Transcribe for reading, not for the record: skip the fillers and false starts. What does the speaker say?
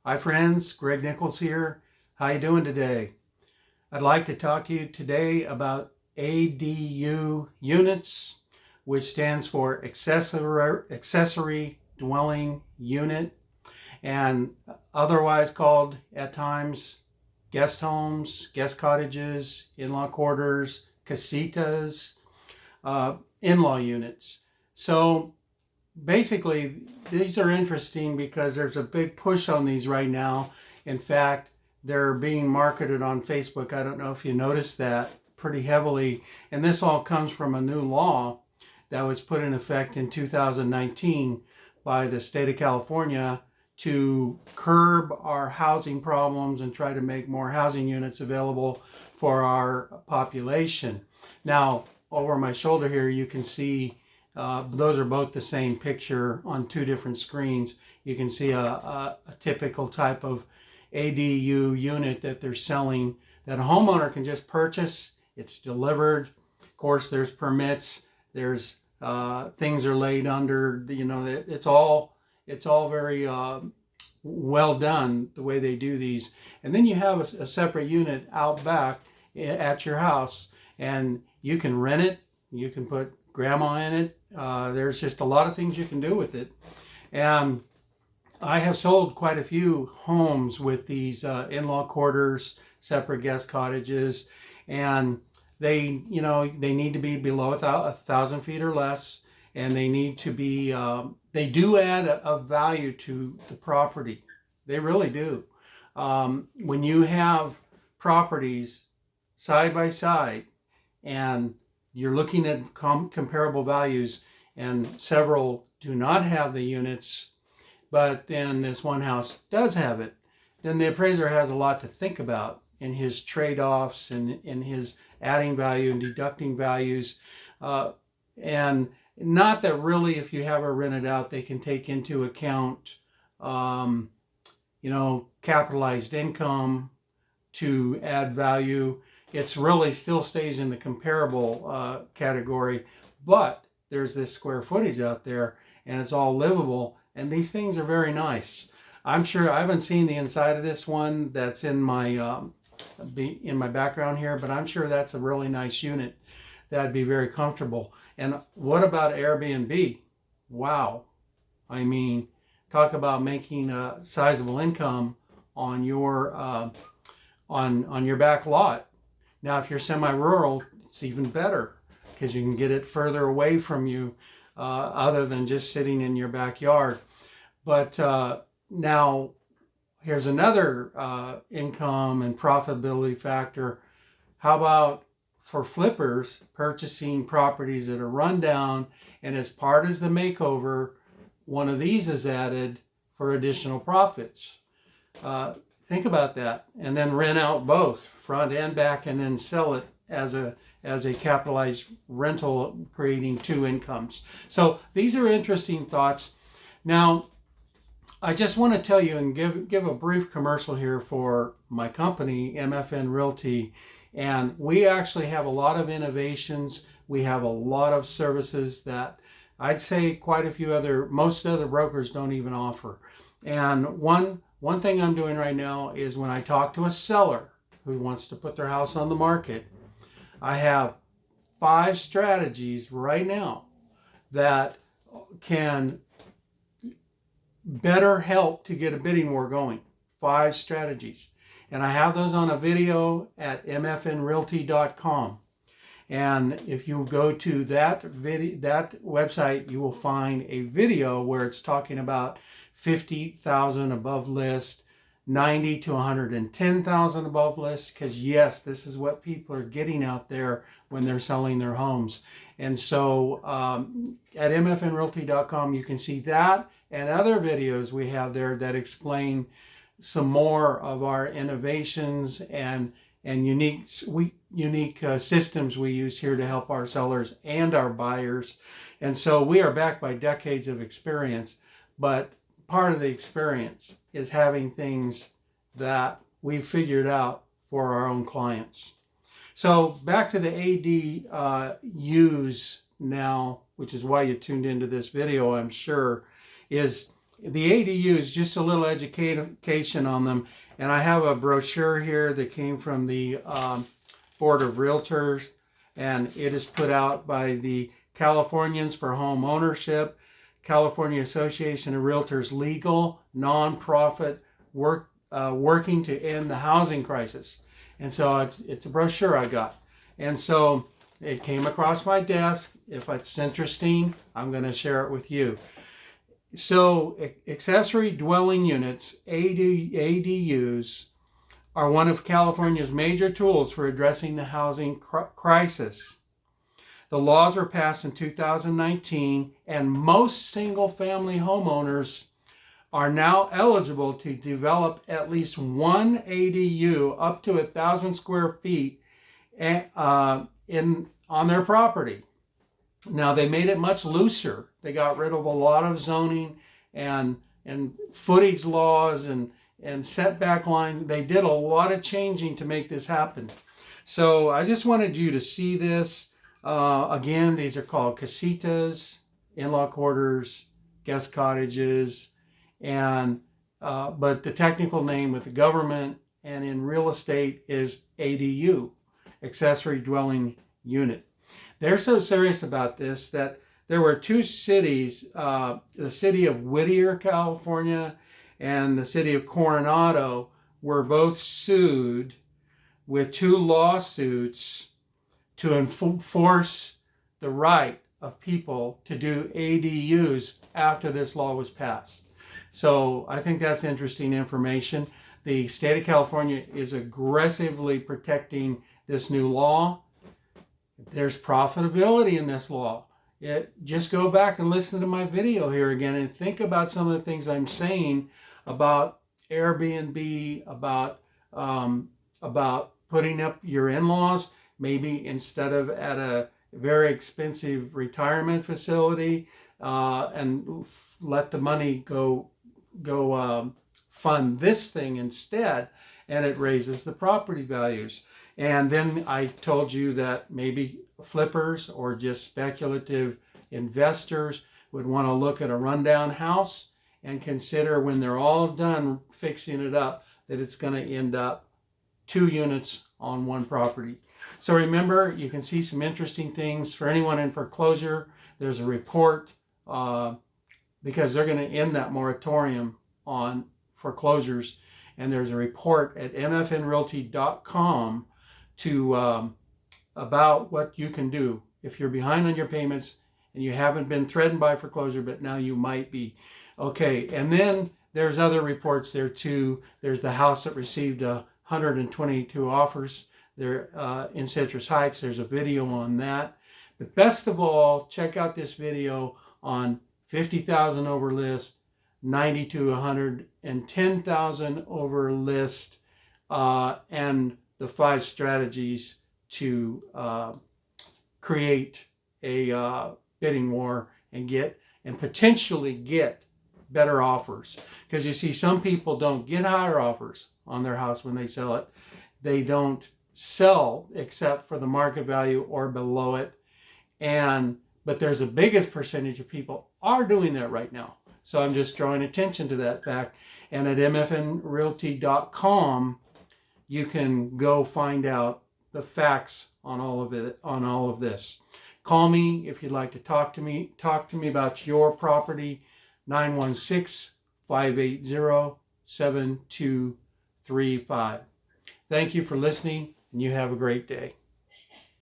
Hi friends, Greg Nichols here. How you doing today? I'd like to talk to you today about ADU units, which stands for Accessory Dwelling Unit, and otherwise called at times guest homes, guest cottages, in-law quarters, casitas, in-law units. So basically, these are interesting because there's a big push on these right now. In fact, they're being marketed on Facebook. I don't know if you noticed that pretty heavily. And this all comes from a new law that was put in effect in 2019 by the state of California to curb our housing problems and try to make more housing units available for our population. Now, over my shoulder here, you can see those are both the same picture on two different screens. You can see a typical type of ADU unit that they're selling that a homeowner can just purchase. It's delivered. Of course, there's permits. There's things are laid under. You know, it's all very well done the way they do these. And then you have a separate unit out back at your house, and you can rent it. You can put grandma in it. There's just a lot of things you can do with it. And I have sold quite a few homes with these in-law quarters, separate guest cottages, and they need to be below 1,000 feet or less, and they need to be, they do add a value to the property. They really do. When you have properties side by side and you're looking at comparable values, and several do not have the units, but then this one house does have it, then the appraiser has a lot to think about in his trade-offs and in his adding value and deducting values. And not that really, if you have it rented out, they can take into account, capitalized income to add value. It's really still stays in the comparable category, but there's this square footage out there and it's all livable, and these things are very nice. I'm sure I haven't seen the inside of this one that's in my background here, but I'm sure that's a really nice unit that'd be very comfortable. And what about Airbnb? Wow. I mean, talk about making a sizable income on your on your back lot. Now, if you're semi-rural, it's even better because you can get it further away from you other than just sitting in your backyard. But now, here's another income and profitability factor. How about for flippers purchasing properties that are run down, and as part of the makeover, one of these is added for additional profits? Think about that, and then rent out both front and back, and then sell it as a capitalized rental, creating two incomes. So these are interesting thoughts. Now, I just want to tell you and give a brief commercial here for my company, MFN Realty, and we actually have a lot of innovations. We have a lot of services that I'd say most other brokers don't even offer. And one thing I'm doing right now is when I talk to a seller who wants to put their house on the market, I have 5 strategies right now that can better help to get a bidding war going. 5 strategies. And I have those on a video at mfnrealty.com. And if you go to that website, you will find a video where it's talking about 50,000 above list, 90 to 110,000 above list, because yes, this is what people are getting out there when they're selling their homes. And so at mfnrealty.com, you can see that and other videos we have there that explain some more of our innovations and unique systems we use here to help our sellers and our buyers. And so we are backed by decades of experience, but part of the experience is having things that we've figured out for our own clients. So back to the ADUs now, which is why you tuned into this video, I'm sure, is the ADUs, just a little education on them. And I have a brochure here that came from the Board of Realtors, and it is put out by the Californians for Home Ownership, California Association of Realtors Legal, nonprofit working to end the housing crisis. And so it's a brochure I got. And so it came across my desk. If it's interesting, I'm going to share it with you. So accessory dwelling units, ADUs, are one of California's major tools for addressing the housing crisis. The laws were passed in 2019, and most single-family homeowners are now eligible to develop at least one ADU up to 1,000 square feet on their property. Now, they made it much looser. They got rid of a lot of zoning and footage laws and setback lines. They did a lot of changing to make this happen. So I just wanted you to see this. Again, these are called casitas, in-law quarters, guest cottages, and but the technical name with the government and in real estate is ADU, accessory dwelling unit. They're so serious about this that there were two cities, the city of Whittier, California, and the city of Coronado, were both sued with two lawsuits to enforce the right of people to do ADUs after this law was passed. So I think that's interesting information. The state of California is aggressively protecting this new law. There's profitability in this law. Just go back and listen to my video here again and think about some of the things I'm saying about Airbnb, about putting up your in-laws, maybe instead of at a very expensive retirement facility, and let the money go fund this thing instead, and it raises the property values. And then I told you that maybe flippers or just speculative investors would want to look at a rundown house and consider when they're all done fixing it up that it's going to end up 2 units on one property. So remember, you can see some interesting things for anyone in foreclosure. There's a report because they're going to end that moratorium on foreclosures, and there's a report at mfnrealty.com about what you can do if you're behind on your payments and you haven't been threatened by foreclosure, but now you might be. Okay, and then there's other reports there too. There's the house that received 122 offers there in Citrus Heights. There's a video on that. But best of all, check out this video on 50,000 over list, 90 to 110,000 over list, and the 5 strategies to create a bidding war and potentially get better offers. Because you see, some people don't get higher offers on their house when they sell it. They don't sell except for the market value or below it. But there's a biggest percentage of people are doing that right now. So I'm just drawing attention to that fact. And at mfnrealty.com, you can go find out the facts on all of this. Call me if you'd like to talk to me about your property, 916-580-7235. Thank you for listening, and you have a great day.